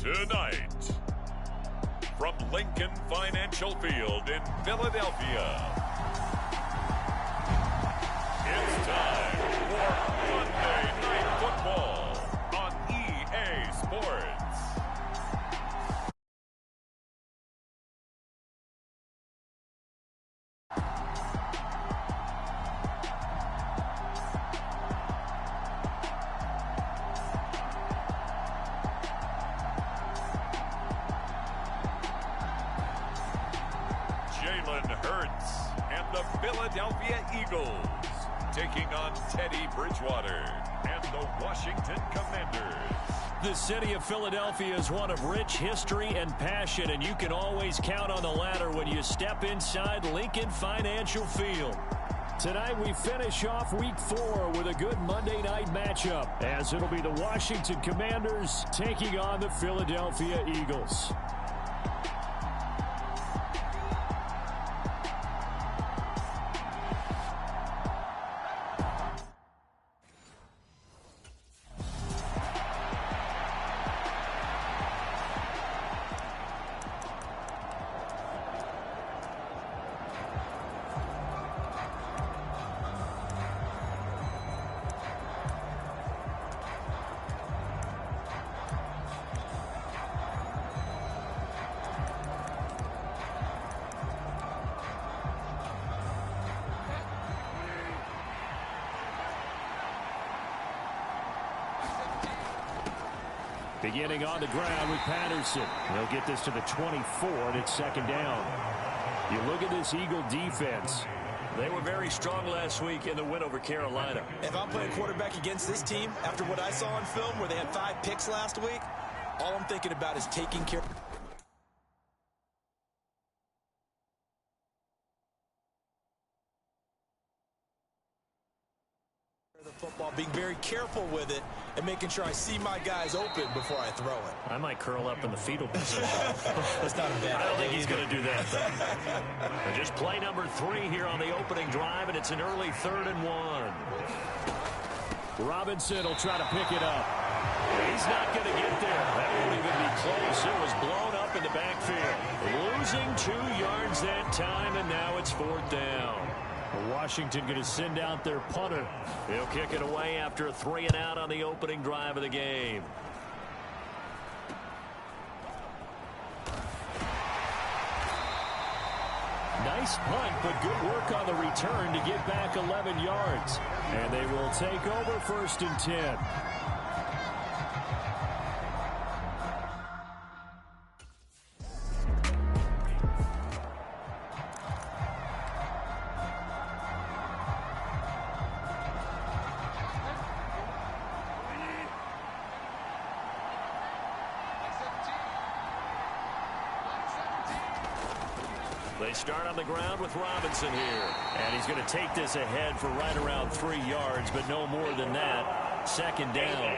Tonight, from Lincoln Financial Field in Philadelphia, it's time for Monday Night Football on EA Sports. Philadelphia Eagles taking on Teddy Bridgewater and the Washington Commanders. The city of Philadelphia is one of rich history and passion, and you can always count on the latter when you step inside Lincoln Financial Field. Tonight we finish off Week 4 with a good Monday night matchup, as it'll be the Washington Commanders taking on the Philadelphia Eagles. Beginning on the ground with Patterson. He'll get this to the 24, and it's second down. You look at this Eagle defense. They were very strong last week in the win over Carolina. If I'm playing quarterback against this team, after what I saw on film where they had 5 picks last week, all I'm thinking about is taking care of the football, being very careful with it, and making sure I see my guys open before I throw it. I might curl up in the fetal position. That's not a bad idea. I don't think he's going to do that, though. Just play number 3 here on the opening drive, and it's an early 3rd and 1. Robinson will try to pick it up. He's not going to get there. That won't even be close. It was blown up in the backfield. Losing 2 yards that time, and now it's 4th down. Washington going to send out their punter. He'll kick it away after a 3-and-out on the opening drive of the game. Nice punt, but good work on the return to get back 11 yards. And they will take over 1st and 10. They start on the ground with Robinson here. And he's going to take this ahead for right around 3 yards, but no more than that. Second down.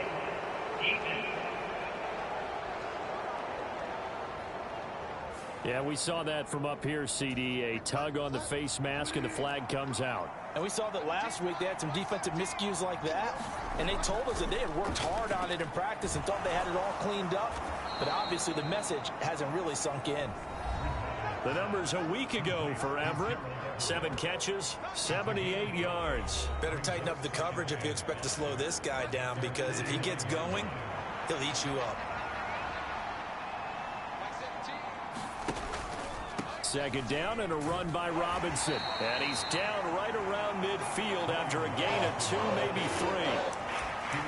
Yeah, we saw that from up here, CD. A tug on the face mask, and the flag comes out. And we saw that last week they had some defensive miscues like that. And they told us that they had worked hard on it in practice and thought they had it all cleaned up. But obviously the message hasn't really sunk in. The numbers a week ago for Everett. 7 catches, 78 yards. Better tighten up the coverage if you expect to slow this guy down, because if he gets going, he'll eat you up. Second down and a run by Robinson. And he's down right around midfield after a gain of 2, maybe 3.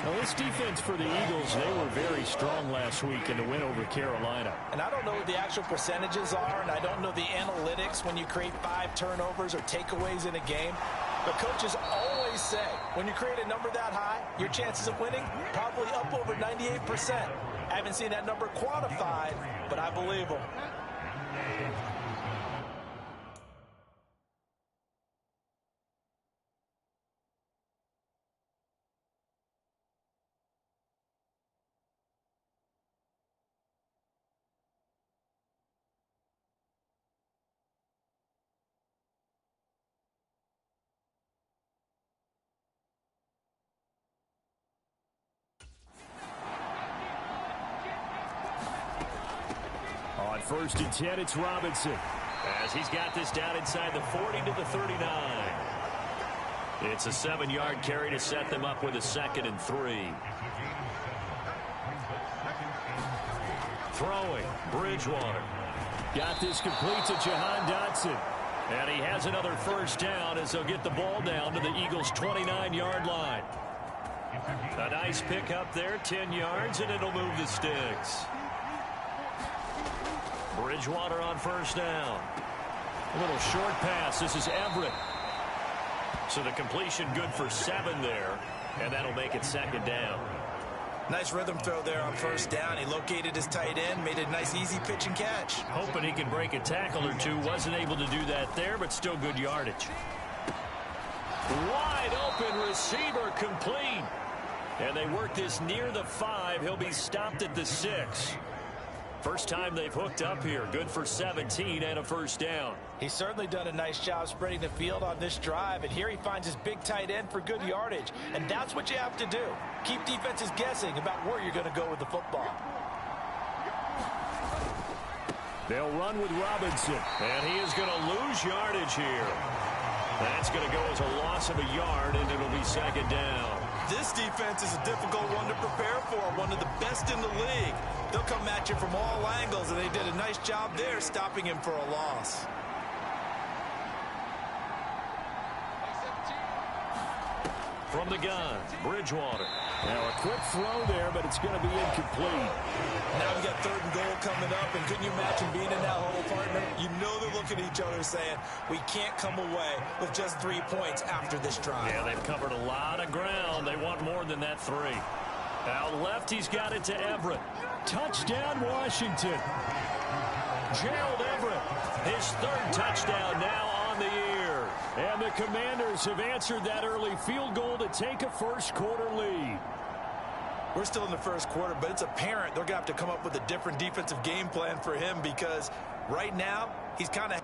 Now, this defense for the Eagles, they were very strong last week in the win over Carolina. And I don't know what the actual percentages are, and I don't know the analytics when you create 5 turnovers or takeaways in a game. But coaches always say, when you create a number that high, your chances of winning probably up over 98%. I haven't seen that number quantified, but I believe them. First and 10, it's Robinson. As he's got this down inside the 40 to the 39. It's a 7-yard carry to set them up with a 2nd and 3. Throwing, Bridgewater. Got this complete to Jahan Dotson. And he has another first down as they'll get the ball down to the Eagles' 29-yard line. A nice pickup there, 10 yards, and it'll move the sticks. Bridgewater on first down. A little short pass. This is Everett. So the completion good for 7 there, and that'll make it 2nd down. Nice rhythm throw there on first down. He located his tight end, made a nice easy pitch and catch. Hoping he can break a tackle or two. Wasn't able to do that there, but still good yardage. Wide open receiver complete. And they work this near the 5. He'll be stopped at the 6. First time they've hooked up here. Good for 17 and a first down. He's certainly done a nice job spreading the field on this drive, and here he finds his big tight end for good yardage. And that's what you have to do. Keep defenses guessing about where you're going to go with the football. They'll run with Robinson. And he is going to lose yardage here. That's going to go as a loss of a yard, and it'll be 2nd down. This defense is a difficult one to prepare for, one of the best in the league. They'll come at you from all angles, and they did a nice job there stopping him for a loss. From the gun, Bridgewater. Now a quick throw there, but it's going to be incomplete. Now we got 3rd and goal coming up, and couldn't you imagine being in that hole, partner? You know they're looking at each other saying, we can't come away with just 3 points after this drive. Yeah, they've covered a lot of ground. They want more than that 3. Out left, he's got it to Everett. Touchdown, Washington. Gerald Everett, his 3rd touchdown now on the year. And the Commanders have answered that early field goal to take a first-quarter lead. We're still in the first quarter, but it's apparent they're going to have to come up with a different defensive game plan for him because right now he's kind of...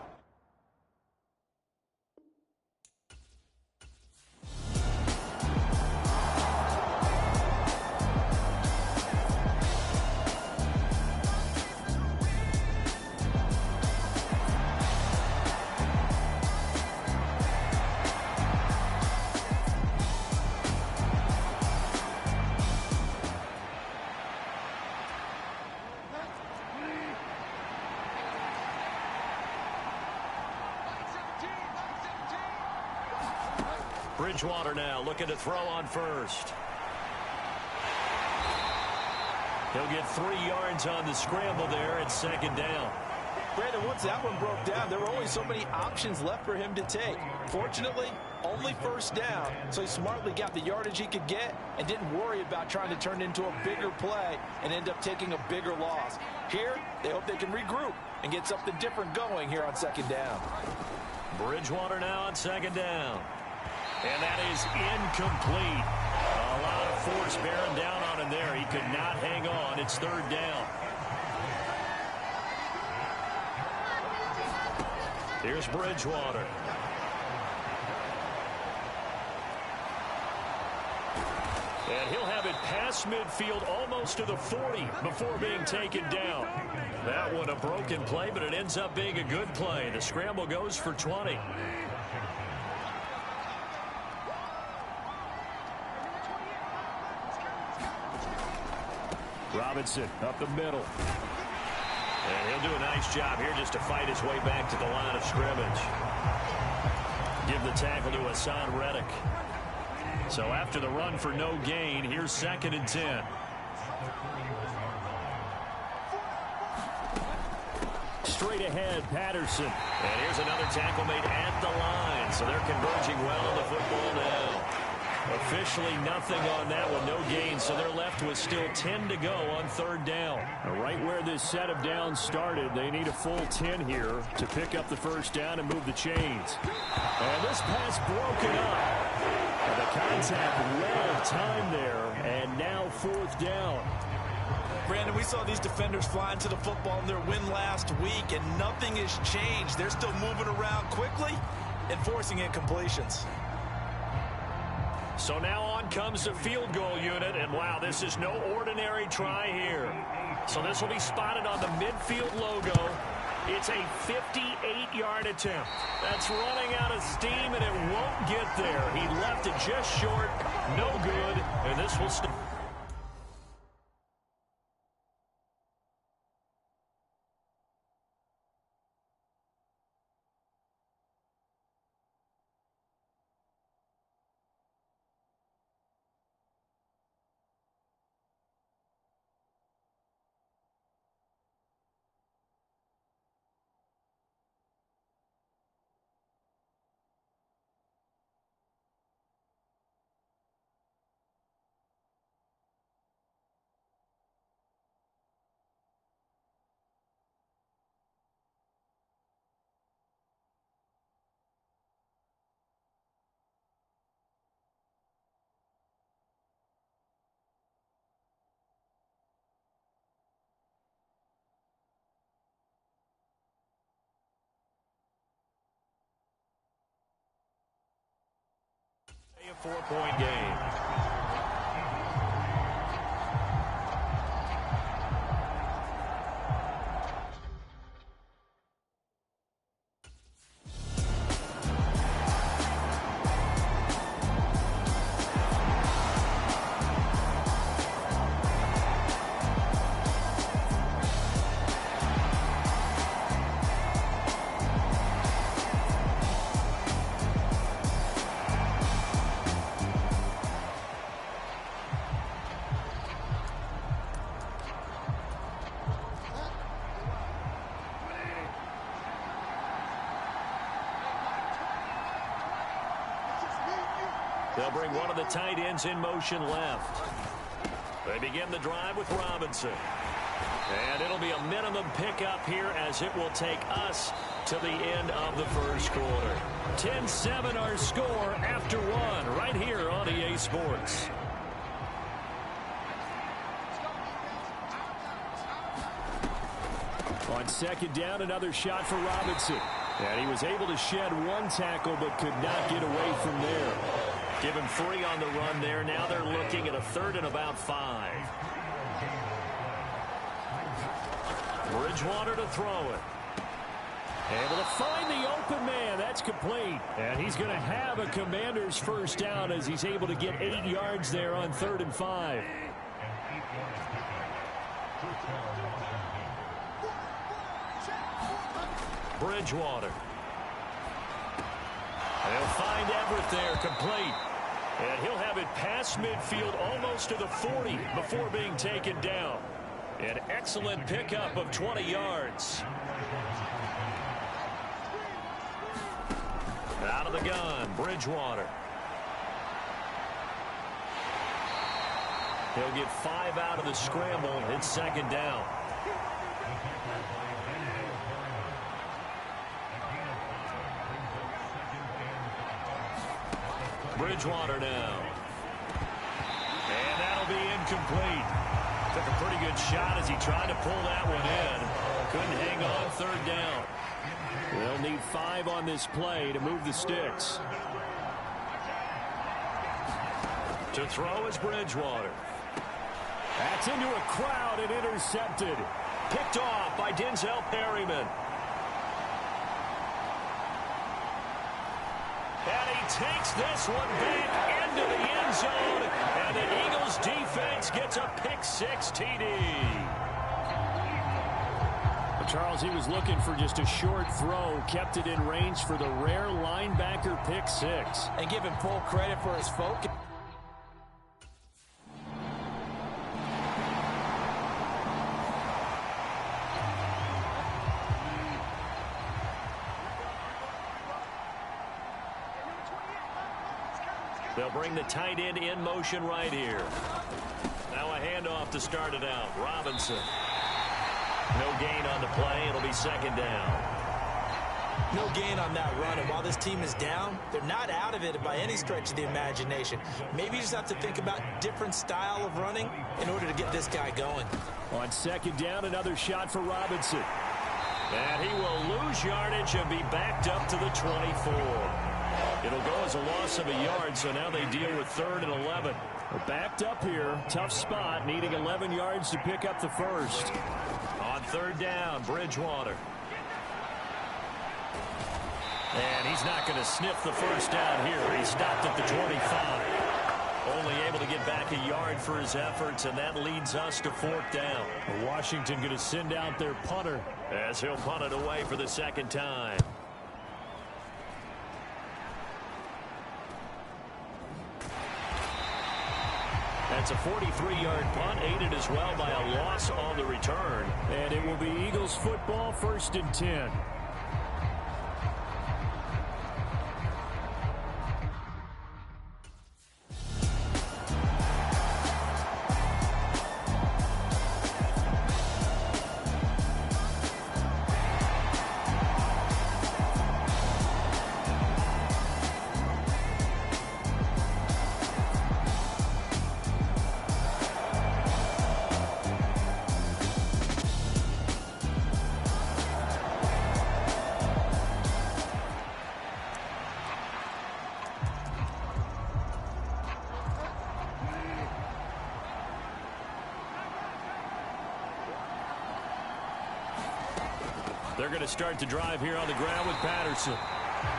Bridgewater now looking to throw on first. He'll get 3 yards on the scramble there at 2nd down. Brandon, once that one broke down, there were only so many options left for him to take. Fortunately, only first down, so he smartly got the yardage he could get and didn't worry about trying to turn it into a bigger play and end up taking a bigger loss. Here, they hope they can regroup and get something different going here on 2nd down. Bridgewater now on 2nd down. And that is incomplete. A lot of force bearing down on him there. He could not hang on. It's 3rd down. Here's Bridgewater. And he'll have it past midfield almost to the 40 before being taken down. That one a broken play, but it ends up being a good play. The scramble goes for 20. Robinson up the middle. And he'll do a nice job here just to fight his way back to the line of scrimmage. Give the tackle to Hassan Reddick. So after the run for no gain, here's 2nd and 10. Straight ahead, Patterson. And here's another tackle made at the line. So they're converging well on the football now. Officially nothing on that one, no gain, so they're left with still 10 to go on 3rd down. Right where this set of downs started, they need a full 10 here to pick up the first down and move the chains. And this pass broken up. And the contact well of time there, and now 4th down. Brandon, we saw these defenders flying to the football in their win last week, and nothing has changed. They're still moving around quickly and forcing incompletions. So now on comes the field goal unit, and wow, this is no ordinary try here. So this will be spotted on the midfield logo. It's a 58-yard attempt. That's running out of steam, and it won't get there. He left it just short. No good, and this will stop. A 4-point game. They'll bring one of the tight ends in motion left. They begin the drive with Robinson. And it'll be a minimum pickup here as it will take us to the end of the first quarter. 10-7 our score after one right here on EA Sports. On second down, another shot for Robinson. And he was able to shed one tackle but could not get away from there. Give him 3 on the run there. Now they're looking at a 3rd and about 5. Bridgewater to throw it. Able to find the open man. That's complete. And he's going to have a Commander's first down as he's able to get 8 yards there on 3rd and 5. Bridgewater. They'll find Everett there, complete. And he'll have it past midfield almost to the 40 before being taken down. An excellent pickup of 20 yards. Out of the gun, Bridgewater. He'll get 5 out of the scramble. It's second down. Bridgewater now. And that'll be incomplete. Took a pretty good shot as he tried to pull that one in. Couldn't hang on 3rd down. They'll need 5 on this play to move the sticks. To throw is Bridgewater. That's into a crowd and intercepted. Picked off by Denzel Perryman. And he takes this one back into the end zone. And the Eagles defense gets a pick-6 TD. Charles, he was looking for just a short throw. Kept it in range for the rare linebacker pick-6. And give him full credit for his focus. They'll bring the tight end in motion right here. Now a handoff to start it out. Robinson. No gain on the play. It'll be second down. No gain on that run. And while this team is down, they're not out of it by any stretch of the imagination. Maybe you just have to think about different style of running in order to get this guy going. On second down, another shot for Robinson. And he will lose yardage and be backed up to the 24. It'll go as a loss of a yard, so now they deal with 3rd and 11. We're backed up here. Tough spot, needing 11 yards to pick up the first. On 3rd down, Bridgewater. And he's not going to sniff the first down here. He stopped at the 25. Only able to get back a yard for his efforts, and that leads us to 4th down. Washington going to send out their punter, as he'll punt it away for the 2nd time. That's a 43-yard punt, aided as well by a loss on the return. And it will be Eagles football, 1st and 10. They're going to start the drive here on the ground with Patterson.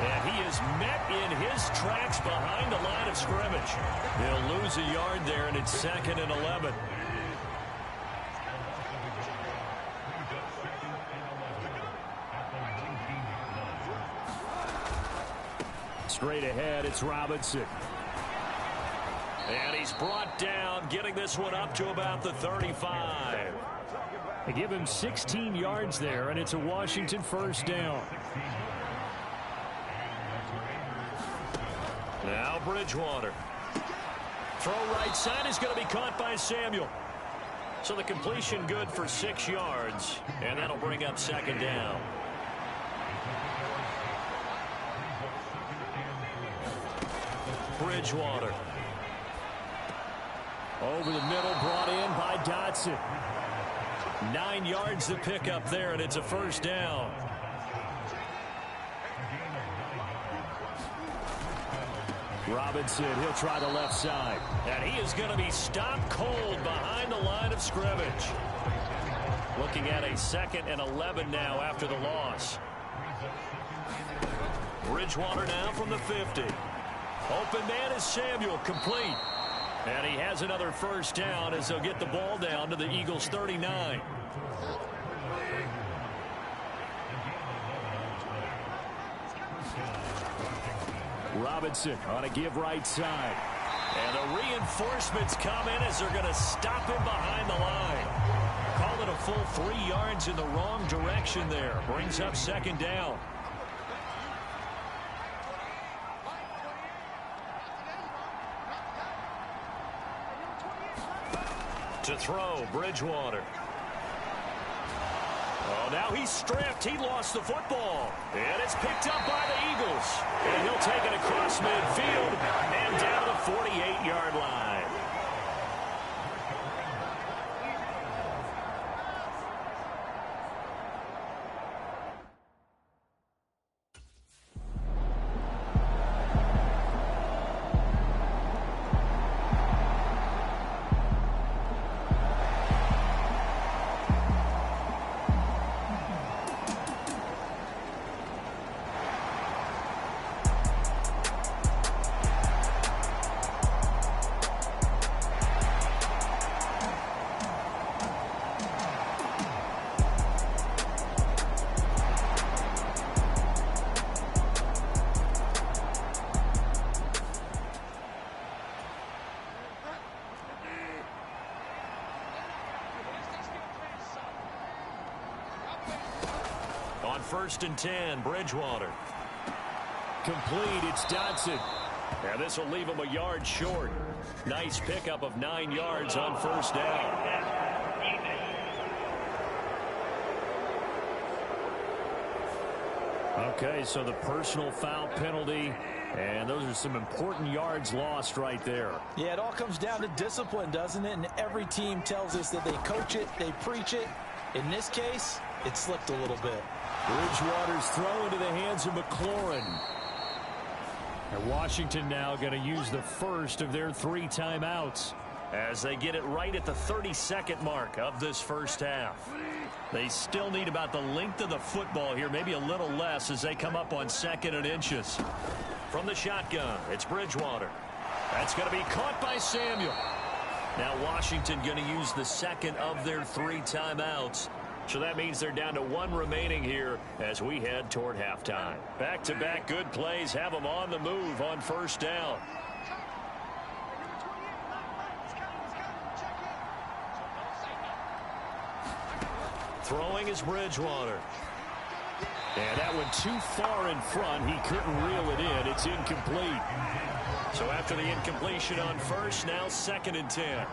And he is met in his tracks behind the line of scrimmage. He'll lose a yard there, and it's 2nd and 11. Straight ahead, it's Robinson. And he's brought down, getting this one up to about the 35. They give him 16 yards there, and it's a Washington 1st down. Now Bridgewater. Throw right side is going to be caught by Samuel. So the completion good for 6 yards, and that'll bring up 2nd down. Bridgewater. Over the middle, brought in by Dotson. 9 yards to pick up there, and it's a 1st down. Robinson, he'll try the left side. And he is going to be stopped cold behind the line of scrimmage. Looking at a 2nd and 11 now after the loss. Bridgewater now from the 50. Open man is Samuel, complete. And he has another 1st down as they'll get the ball down to the Eagles' 39. Robinson on a give right side. And the reinforcements come in as they're going to stop him behind the line. Call it a full 3 yards in the wrong direction there. Brings up 2nd down. To throw, Bridgewater. Oh, now he's stripped. He lost the football. And it's picked up by the Eagles. And he'll take it across midfield and down the 48-yard line. On 1st and 10, Bridgewater. Complete, it's Dotson. And this will leave him a yard short. Nice pickup of 9 yards on 1st down. Okay, so the personal foul penalty, and those are some important yards lost right there. Yeah, it all comes down to discipline, doesn't it? And every team tells us that they coach it, they preach it. In this case, it slipped a little bit. Bridgewater's throw into the hands of McLaurin. And Washington now going to use the first of their 3 timeouts. As they get it right at the 32nd mark of this first half. They still need about the length of the football here, maybe a little less as they come up on 2nd and inches. From the shotgun, it's Bridgewater. That's going to be caught by Samuel. Now Washington going to use the second of their 3 timeouts. So that means they're down to 1 remaining here as we head toward halftime. Back-to-back good plays have them on the move on first down. Throwing is Bridgewater. And that one too far in front. He couldn't reel it in. It's incomplete. So after the incompletion on first, now 2nd and 10.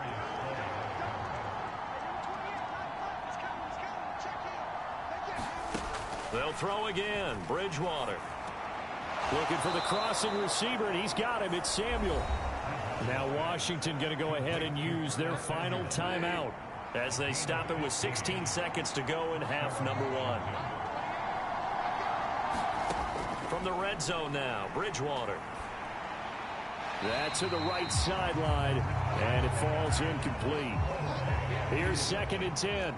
They'll throw again. Bridgewater. Looking for the crossing receiver, and he's got him. It's Samuel. Now Washington going to go ahead and use their final timeout as they stop it with 16 seconds to go in half number 1. From the red zone now, Bridgewater. That's to the right sideline, and it falls incomplete. Here's 2nd and 10.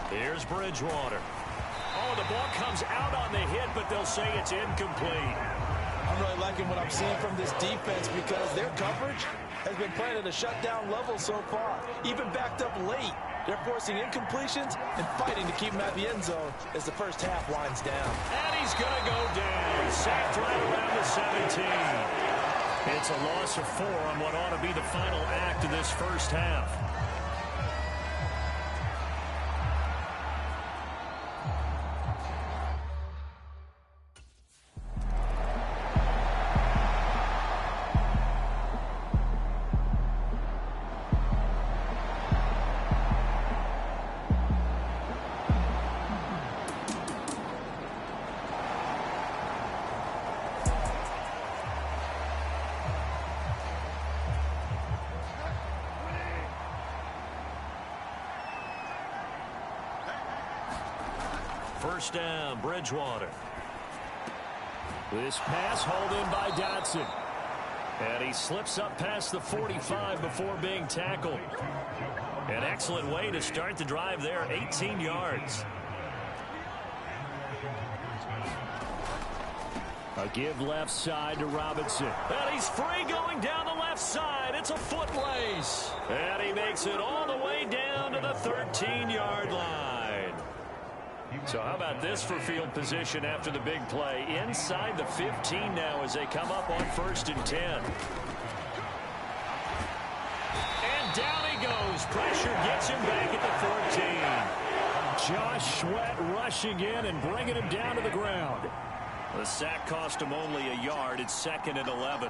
Here's Bridgewater. Oh, the ball comes out on the hit, but they'll say it's incomplete. I'm really liking what I'm seeing from this defense because their coverage has been playing at a shutdown level so far. Even backed up late, they're forcing incompletions and fighting to keep them at the end zone as the first half winds down. And he's going to go down. Sacked right around the 17. It's a loss of 4 on what ought to be the final act of this first half. First down, Bridgewater. This pass hauled in by Dotson. And he slips up past the 45 before being tackled. An excellent way to start the drive there, 18 yards. A give left side to Robinson. And he's free going down the left side. It's a foot race. And he makes it all the way down to the 13-yard line. So how about this for field position after the big play? Inside the 15 now as they come up on 1st and 10. And down he goes. Pressure gets him back at the 14. Josh Sweat rushing in and bringing him down to the ground. The sack cost him only a yard. It's 2nd and 11.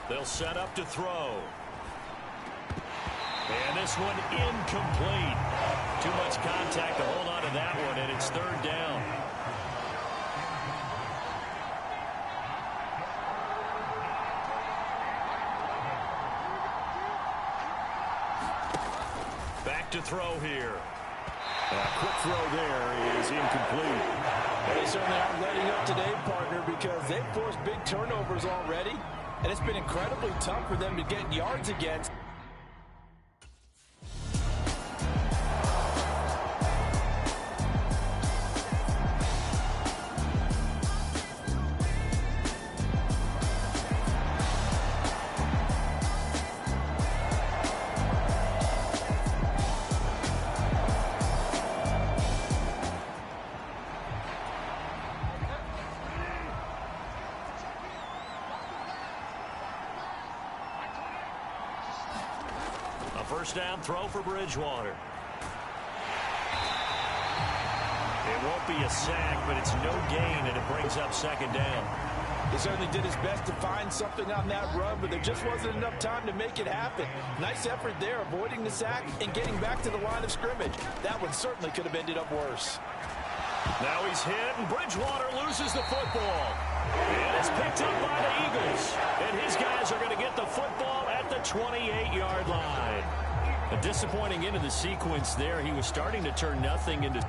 They'll set up to throw. And this one incomplete. Too much contact to hold on to that one, and it's 3rd down. Back to throw here. A quick throw there is incomplete. They certainly aren't letting up today, partner, because they've forced big turnovers already, and it's been incredibly tough for them to get yards against. First down throw for Bridgewater. It won't be a sack, but it's no gain, and it brings up 2nd down. He certainly did his best to find something on that run, but there just wasn't enough time to make it happen. Nice effort there, avoiding the sack and getting back to the line of scrimmage. That one certainly could have ended up worse. Now he's hit, and Bridgewater loses the football. And it's picked up by the Eagles. And his guys are going to get the football at the 28-yard line. A disappointing end of the sequence there. He was starting to turn nothing into...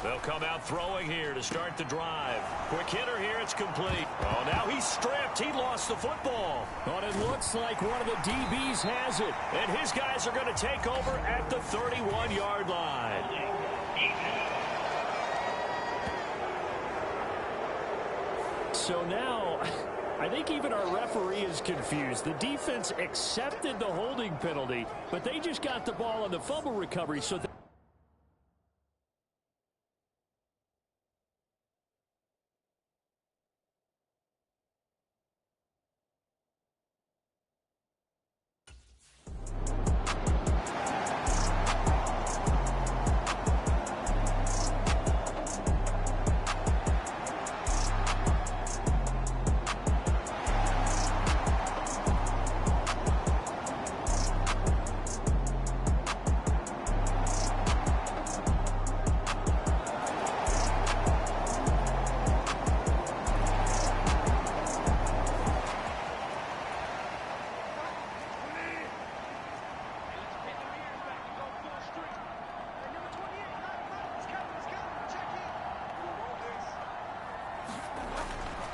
They'll come out throwing here to start the drive. Quick hitter here, it's complete. Oh, now he's stripped. He lost the football. But it looks like one of the DBs has it. And his guys are going to take over at the 31-yard line. So now, I think even our referee is confused. The defense accepted the holding penalty, but they just got the ball on the fumble recovery, so...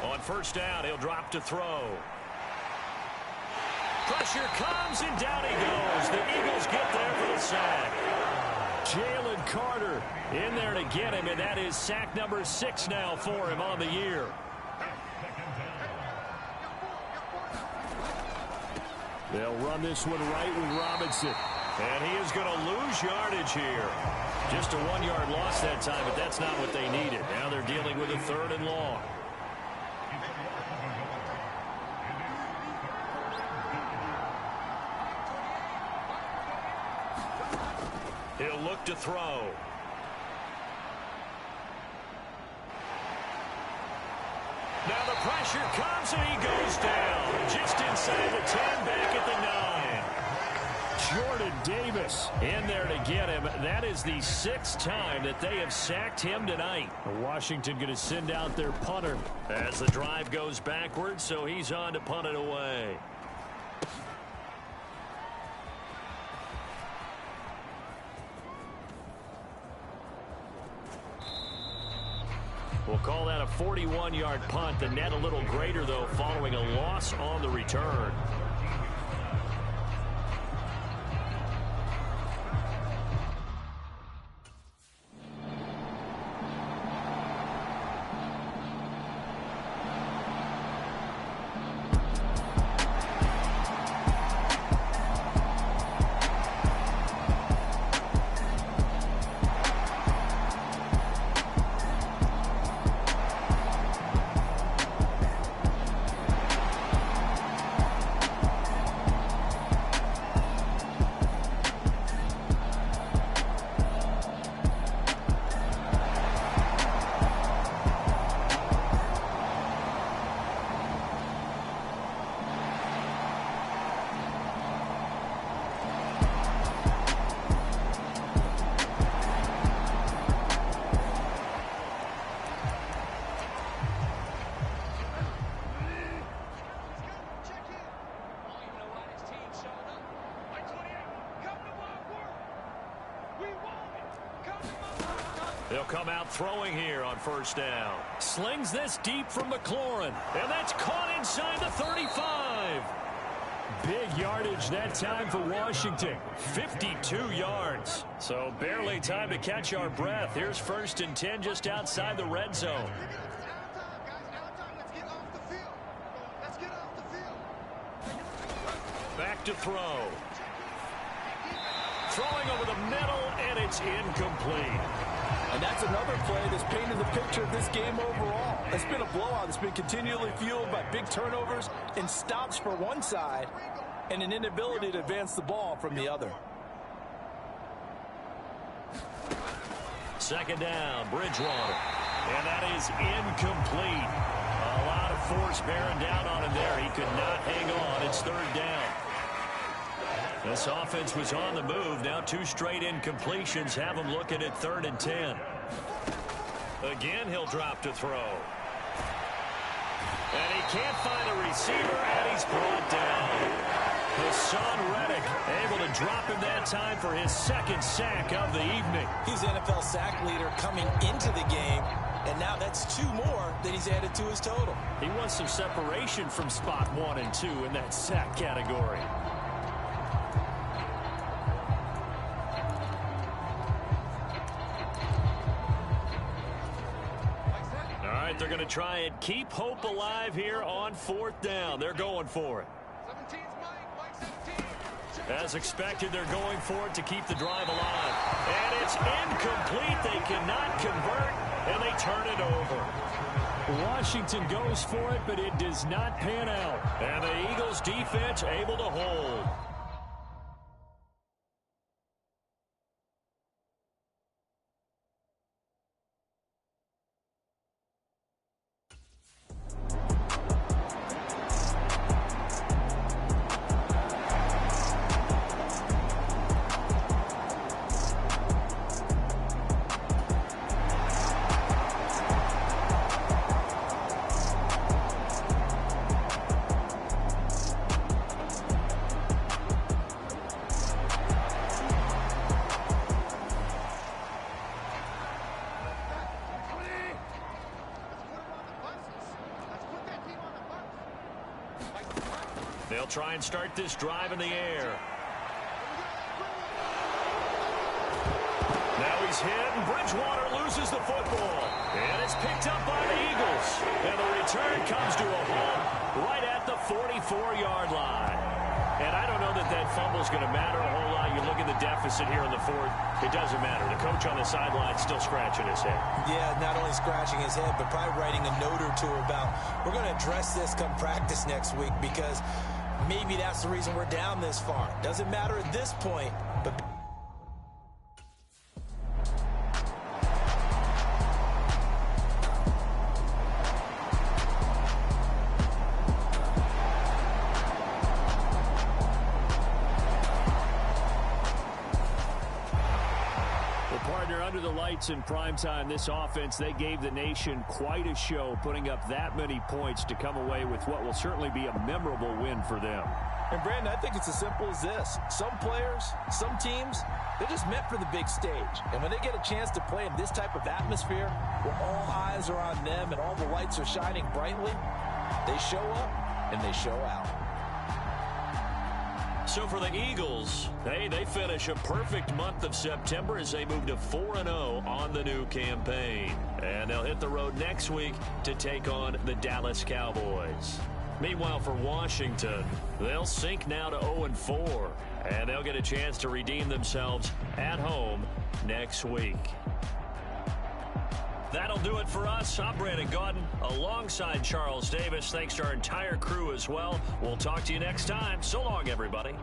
On first down, he'll drop to throw. Pressure comes, and down he goes. The Eagles get there for the sack. Jalen Carter in there to get him, and that is sack number 6 now for him on the year. They'll run this one right with Robinson. And he is going to lose yardage here. Just a 1-yard loss that time, but that's not what they needed. Now they're dealing with a 3rd and long. He'll look to throw. Now the pressure comes, and he goes down. Just inside the 10, back at the 9. Jordan Davis in there to get him. That is the 6th time that they have sacked him tonight. Washington going to send out their punter as the drive goes backwards, so he's on to punt it away. We'll call that a 41-yard punt. The net a little greater, though, following a loss on the return. They'll come out throwing here on first down. Slings this deep from McLaurin. And that's caught inside the 35. Big yardage that time for Washington. 52 yards. So barely time to catch our breath. Here's 1st and 10 just outside the red zone. Back to throw. throwing over the middle, and it's incomplete. And that's another play that's painted the picture of this game overall. It's been a blowout that's been continually fueled by big turnovers and stops for one side and an inability to advance the ball from the other. Second down, Bridgewater. And that is incomplete. A lot of force bearing down on him there. He could not hang on. It's third down. This offense was on the move. Now 2 straight incompletions have him looking at 3rd and 10. Again, he'll drop to throw. And he can't find a receiver, and he's brought down. Hassan Reddick able to drop him that time for his 2nd sack of the evening. He's the NFL sack leader coming into the game, and now that's 2 more that he's added to his total. He wants some separation from spot 1 and 2 in that sack category. They're going to try and keep hope alive here on 4th down. They're going for it. As expected, they're going for it to keep the drive alive. And it's incomplete. They cannot convert, and they turn it over. Washington goes for it, but it does not pan out. And the Eagles defense able to hold. They'll try and start this drive in the air. Now he's hit, and Bridgewater loses the football. And it's picked up by the Eagles. And the return comes to a halt right at the 44-yard line. And I don't know that that fumble is going to matter a whole lot. You look at the deficit here in the 4th, it doesn't matter. The coach on the sideline is still scratching his head. Yeah, not only scratching his head, but probably writing a note or two about, we're going to address this come practice next week, because maybe that's the reason we're down this far. Doesn't matter at this point, but... Under the lights in primetime, this offense, they gave the nation quite a show, putting up that many points to come away with what will certainly be a memorable win for them. And, Brandon, I think it's as simple as this. Some players, some teams, they're just meant for the big stage. And when they get a chance to play in this type of atmosphere, where all eyes are on them and all the lights are shining brightly, they show up and they show out. So for the Eagles, they finish a perfect month of September as they move to 4-0 on the new campaign. And they'll hit the road next week to take on the Dallas Cowboys. Meanwhile, for Washington, they'll sink now to 0-4. And they'll get a chance to redeem themselves at home next week. That'll do it for us. I'm Brandon Gaudin alongside Charles Davis. Thanks to our entire crew as well. We'll talk to you next time. So long, everybody.